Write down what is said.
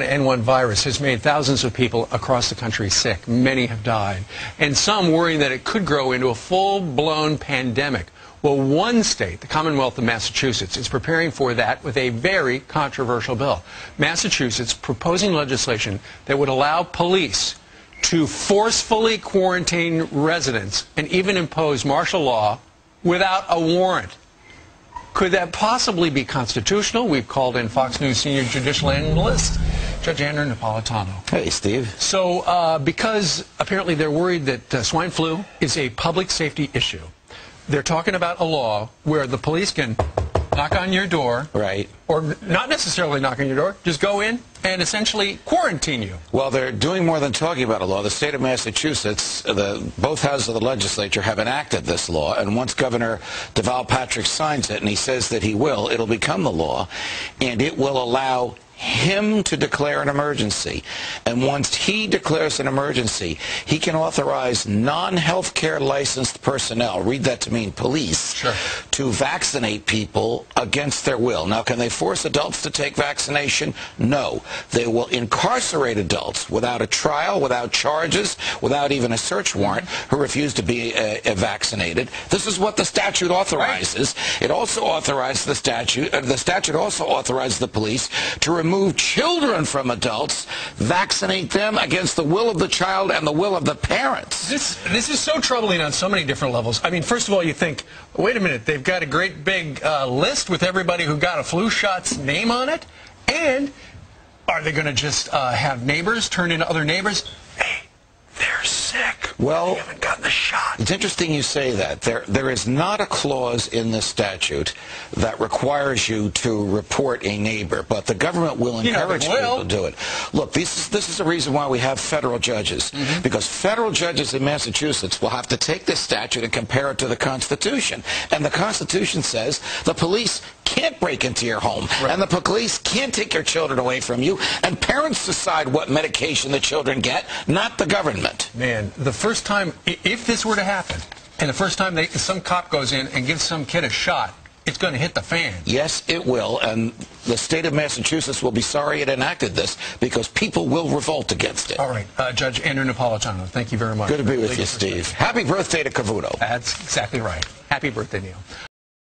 H1N1 virus has made thousands of people across the country sick. Many have died, and some worrying that it could grow into a full-blown pandemic. Well, one state, the Commonwealth of Massachusetts, is preparing for that with a very controversial bill. Massachusetts proposing legislation that would allow police to forcefully quarantine residents and even impose martial law without a warrant. Could that possibly be constitutional? We've called in Fox News senior judicial analyst, Judge Andrew Napolitano. Hey, Steve. So, because apparently they're worried that swine flu is a public safety issue, they're talking about a law where the police can knock on your door. Right. Or not necessarily knock on your door, just go in and essentially quarantine you. Well, they're doing more than talking about a law. The state of Massachusetts, both houses of the legislature have enacted this law, and once Governor Deval Patrick signs it, and he says that he will, it'll become the law, and it will allow him to declare an emergency. And once he declares an emergency, he can authorize non-healthcare licensed personnel, read that to mean police, sure, to vaccinate people against their will. Now, can they force adults to take vaccination? No. They will incarcerate adults without a trial, without charges, without even a search warrant, who refuse to be vaccinated. This is what the statute authorizes. Right. It also authorizes the statute also authorizes the police to remove children from adults, vaccinate them against the will of the child and the will of the parents. This is so troubling on so many different levels. I mean, first of all, you think, wait a minute, they've got a great big list with everybody who got a flu shot's name on it, and are they going to just have neighbors turn into other neighbors? Hey, they're sick. Well, they haven't gotten the shot. It's interesting you say that. There is not a clause in the statute that requires you to report a neighbor, but the government will encourage people to do it. Look, this is the reason why we have federal judges, because federal judges in Massachusetts will have to take this statute and compare it to the Constitution. And the Constitution says the police can't break into your home, and the police can't take your children away from you, and parents decide what medication the children get, not the government. Man, the first time, if this were to happen, and the first time some cop goes in and gives some kid a shot, it's going to hit the fan. Yes, it will, and the state of Massachusetts will be sorry it enacted this, because people will revolt against it. All right, Judge Andrew Napolitano, thank you very much. Good to be with you, Steve. Happy birthday to Cavuto. That's exactly right. Happy birthday, Neil.